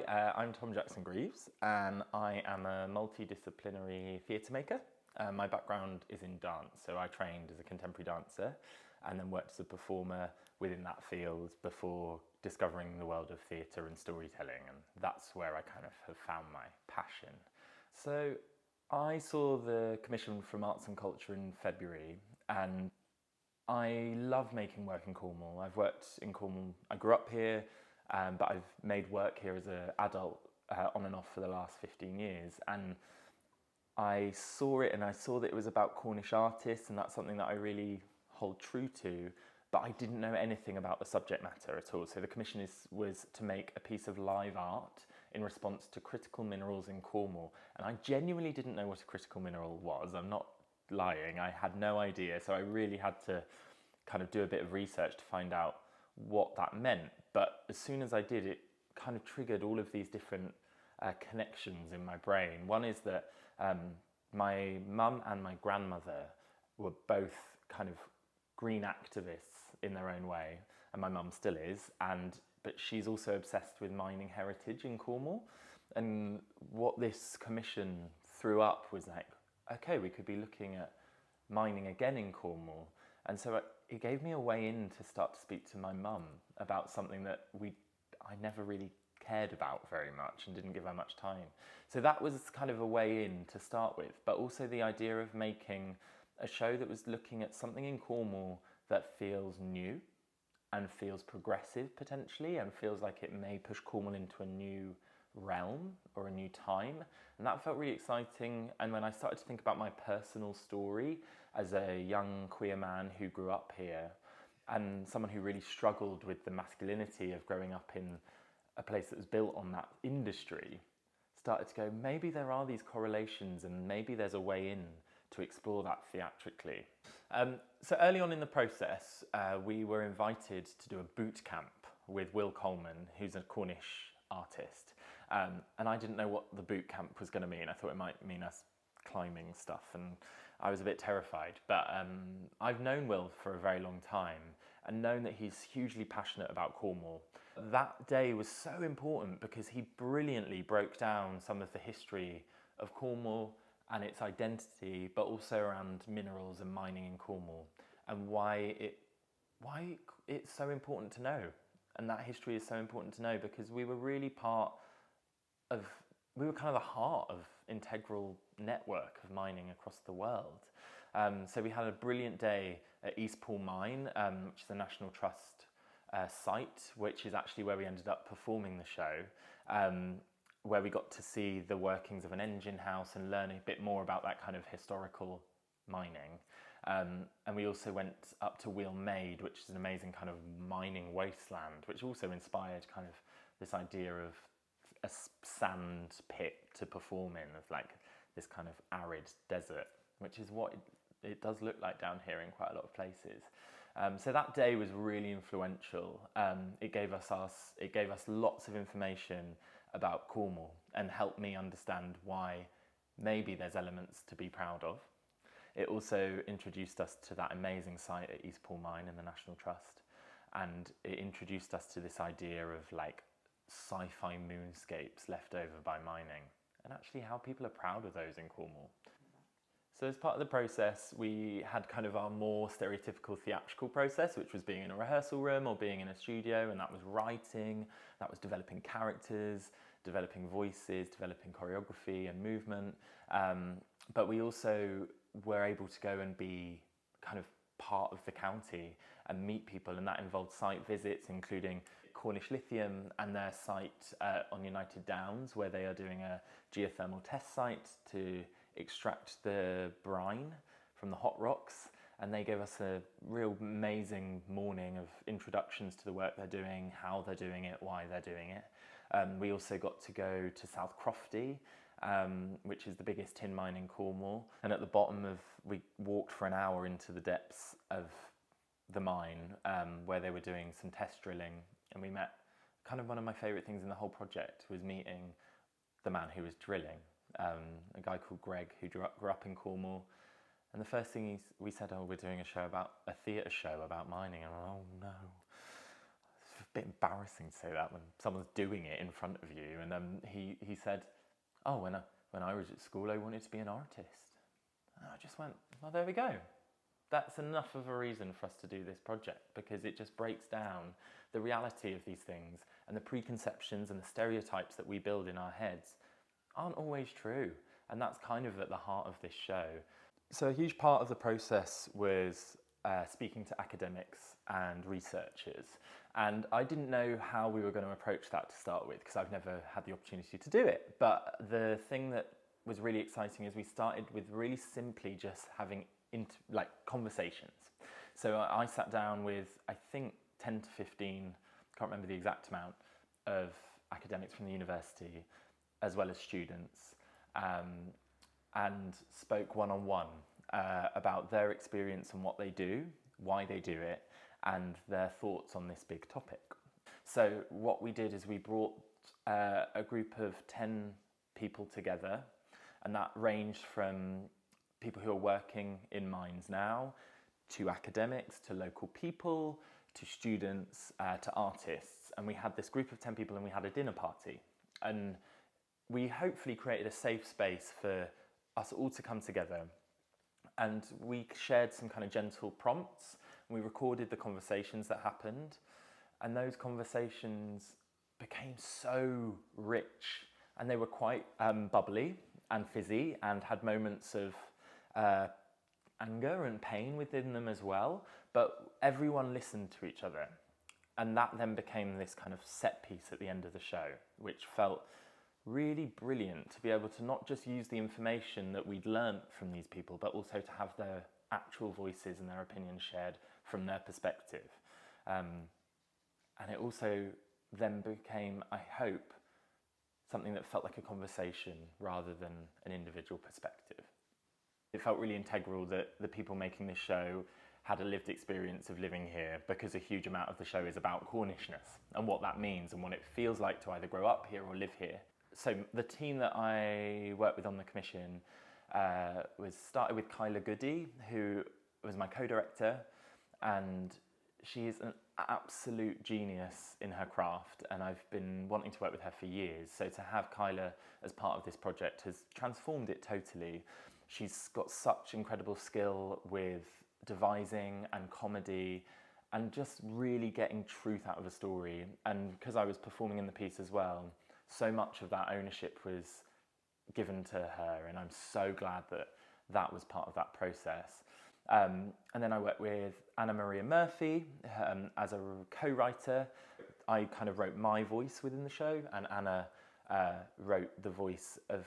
I'm Tom Jackson-Greaves and I am a multidisciplinary theatre maker. My background is in dance, so I trained as a contemporary dancer and then worked as a performer within that field before discovering the world of theatre and storytelling, and that's where I kind of have found my passion. So I saw the commission from Arts and Culture in February, and I love making work in Cornwall. I've worked in Cornwall, I grew up here, but I've made work here as an adult on and off for the last 15 years. And I saw it and I saw that it was about Cornish artists, and that's something that I really hold true to, but I didn't know anything about the subject matter at all. So the commission was to make a piece of live art in response to critical minerals in Cornwall. And I genuinely didn't know what a critical mineral was. I'm not lying, I had no idea. So I really had to kind of do a bit of research to find out what that meant. But as soon as I did, it kind of triggered all of these different connections in my brain. One is that my mum and my grandmother were both kind of green activists in their own way, and my mum still is, but she's also obsessed with mining heritage in Cornwall. And what this commission threw up was like, okay, we could be looking at mining again in Cornwall. And so it gave me a way in to start to speak to my mum about something that I never really cared about very much and didn't give her much time. So that was kind of a way in to start with, but also the idea of making a show that was looking at something in Cornwall that feels new and feels progressive potentially, and feels like it may push Cornwall into a new realm or a new time. And that felt really exciting. And when I started to think about my personal story as a young queer man who grew up here and someone who really struggled with the masculinity of growing up in a place that was built on that industry, started to go, maybe there are these correlations and maybe there's a way in to explore that theatrically. So early on in the process, we were invited to do a boot camp with Will Coleman, who's a Cornish artist. And I didn't know what the boot camp was going to mean. I thought it might mean us climbing stuff, and I was a bit terrified. But I've known Will for a very long time and known that he's hugely passionate about Cornwall. That day was so important because he brilliantly broke down some of the history of Cornwall and its identity, but also around minerals and mining in Cornwall, and why it's so important to know. And that history is so important to know because we were really we were kind of the heart of integral network of mining across the world. So we had a brilliant day at East Pool Mine, which is a National Trust site, which is actually where we ended up performing the show, where we got to see the workings of an engine house and learn a bit more about that kind of historical mining. And we also went up to Wheel Maid, which is an amazing kind of mining wasteland, which also inspired kind of this idea of a sand pit to perform in, of like this kind of arid desert, which is what it does look like down here in quite a lot of places. So that day was really influential. It gave us lots of information about Cornwall and helped me understand why maybe there's elements to be proud of. It also introduced us to that amazing site at East Pool Mine in the National Trust, and it introduced us to this idea of like sci-fi moonscapes left over by mining, and actually how people are proud of those in Cornwall. So as part of the process, we had kind of our more stereotypical theatrical process, which was being in a rehearsal room or being in a studio, and that was writing, that was developing characters, developing voices, developing choreography and movement. But we also were able to go and be kind of part of the county and meet people, and that involved site visits, including Cornish Lithium and their site on United Downs, where they are doing a geothermal test site to extract the brine from the hot rocks. And they gave us a real amazing morning of introductions to the work they're doing, how they're doing it, why they're doing it. We also got to go to South Crofty, which is the biggest tin mine in Cornwall. And at the bottom we walked for an hour into the depths of the mine, where they were doing some test drilling. And we met, kind of one of my favourite things in the whole project was meeting the man who was drilling, a guy called Greg, who grew up in Cornwall. And the first thing we said, we're doing a theatre show about mining. And oh no, bit embarrassing to say that when someone's doing it in front of you. And he said, oh, when I was at school, I wanted to be an artist. And I just went, well, there we go. That's enough of a reason for us to do this project, because it just breaks down the reality of these things, and the preconceptions and the stereotypes that we build in our heads aren't always true. And that's kind of at the heart of this show. So a huge part of the process was speaking to academics and researchers. And I didn't know how we were going to approach that to start with, because I've never had the opportunity to do it. But the thing that was really exciting is we started with really simply just having conversations. So I sat down with, I think, 10 to 15, can't remember the exact amount, of academics from the university, as well as students, and spoke one-on-one about their experience and what they do, why they do it, and their thoughts on this big topic. So what we did is we brought a group of 10 people together, and that ranged from people who are working in mines now, to academics, to local people, to students, to artists. And we had this group of 10 people, and we had a dinner party. And we hopefully created a safe space for us all to come together. And we shared some kind of gentle prompts. We recorded the conversations that happened. And those conversations became so rich. And they were quite bubbly and fizzy, and had moments of anger and pain within them as well, but everyone listened to each other. And that then became this kind of set piece at the end of the show, which felt really brilliant to be able to not just use the information that we'd learnt from these people, but also to have their actual voices and their opinions shared from their perspective. And it also then became, I hope, something that felt like a conversation rather than an individual perspective. It felt really integral that the people making this show had a lived experience of living here, because a huge amount of the show is about Cornishness and what that means and what it feels like to either grow up here or live here. So the team that I worked with on the commission started with Kyla Goody, who was my co-director, and she's an absolute genius in her craft, and I've been wanting to work with her for years. So to have Kyla as part of this project has transformed it totally. She's got such incredible skill with devising and comedy and just really getting truth out of a story. And because I was performing in the piece as well, so much of that ownership was given to her, and I'm so glad that that was part of that process. And then I worked with Anna Maria Murphy as a co-writer. I kind of wrote my voice within the show, and Anna wrote the voice of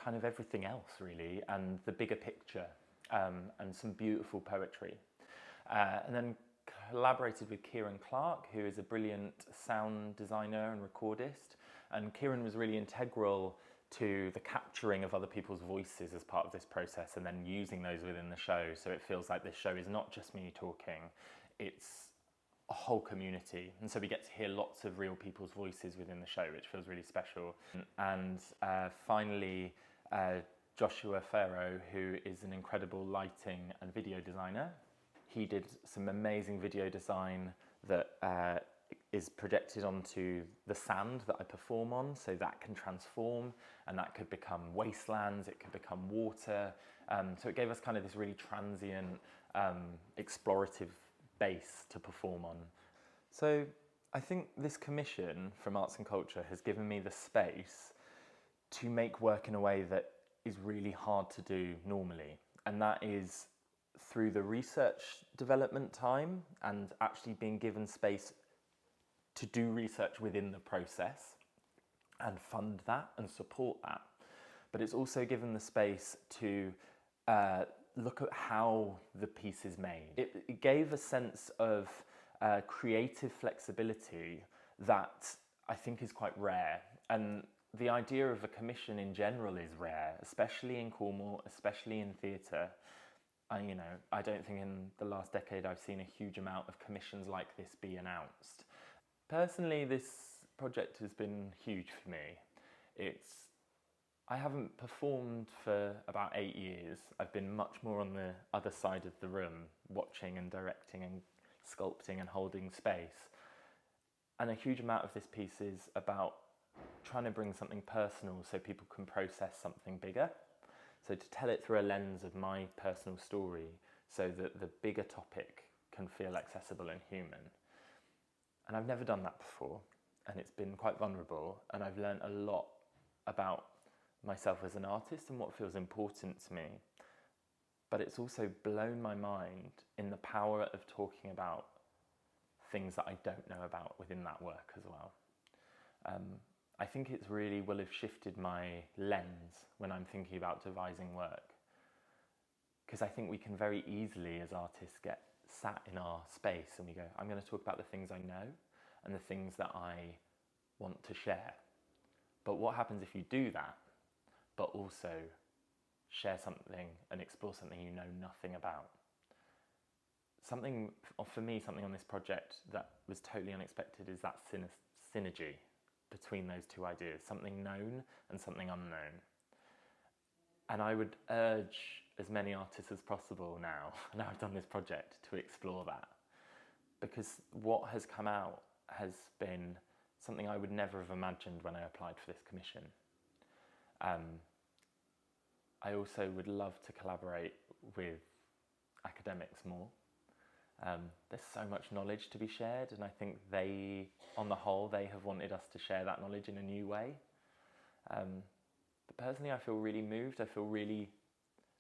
kind of everything else, really, and the bigger picture, and some beautiful poetry. And then collaborated with Kieran Clark, who is a brilliant sound designer and recordist. And Kieran was really integral to the capturing of other people's voices as part of this process, and then using those within the show. So it feels like this show is not just me talking, it's a whole community. And so we get to hear lots of real people's voices within the show, which feels really special. And finally, Joshua Farrow, who is an incredible lighting and video designer. He did some amazing video design that is projected onto the sand that I perform on, so that can transform, and that could become wastelands, it could become water. So it gave us kind of this really transient, explorative base to perform on. So I think this commission from Arts and Culture has given me the space to make work in a way that is really hard to do normally, and that is through the research development time and actually being given space to do research within the process and fund that and support that. But it's also given the space to look at how the piece is made. It gave a sense of creative flexibility that I think is quite rare. And the idea of a commission in general is rare, especially in Cornwall, especially in theatre. And I don't think in the last decade I've seen a huge amount of commissions like this be announced. Personally, this project has been huge for me. I haven't performed for about 8 years. I've been much more on the other side of the room, watching and directing and sculpting and holding space. And a huge amount of this piece is about trying to bring something personal so people can process something bigger. So to tell it through a lens of my personal story so that the bigger topic can feel accessible and human. And I've never done that before, and it's been quite vulnerable, and I've learned a lot about myself as an artist and what feels important to me. But it's also blown my mind in the power of talking about things that I don't know about within that work as well. I think it's really will have shifted my lens when I'm thinking about devising work, because I think we can very easily as artists get sat in our space and we go, I'm going to talk about the things I know and the things that I want to share. But what happens if you do that, but also share something and explore something you know nothing about? Something, for me, something on this project that was totally unexpected is that synergy between those two ideas, something known and something unknown. And I would urge as many artists as possible now I've done this project, to explore that. Because what has come out has been something I would never have imagined when I applied for this commission. I also would love to collaborate with academics more. There's so much knowledge to be shared, and I think they, on the whole, they have wanted us to share that knowledge in a new way. But personally, I feel really moved. I feel really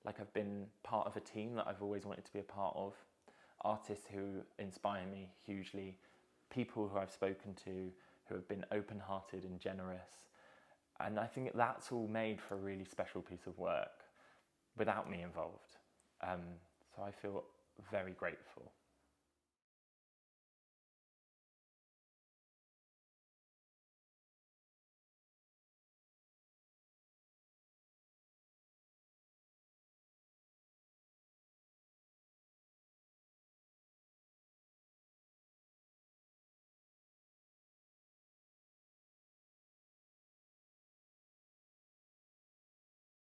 like I've been part of a team that I've always wanted to be a part of. Artists who inspire me hugely, people who I've spoken to who have been open-hearted and generous. And I think that's all made for a really special piece of work without me involved. So I feel very grateful.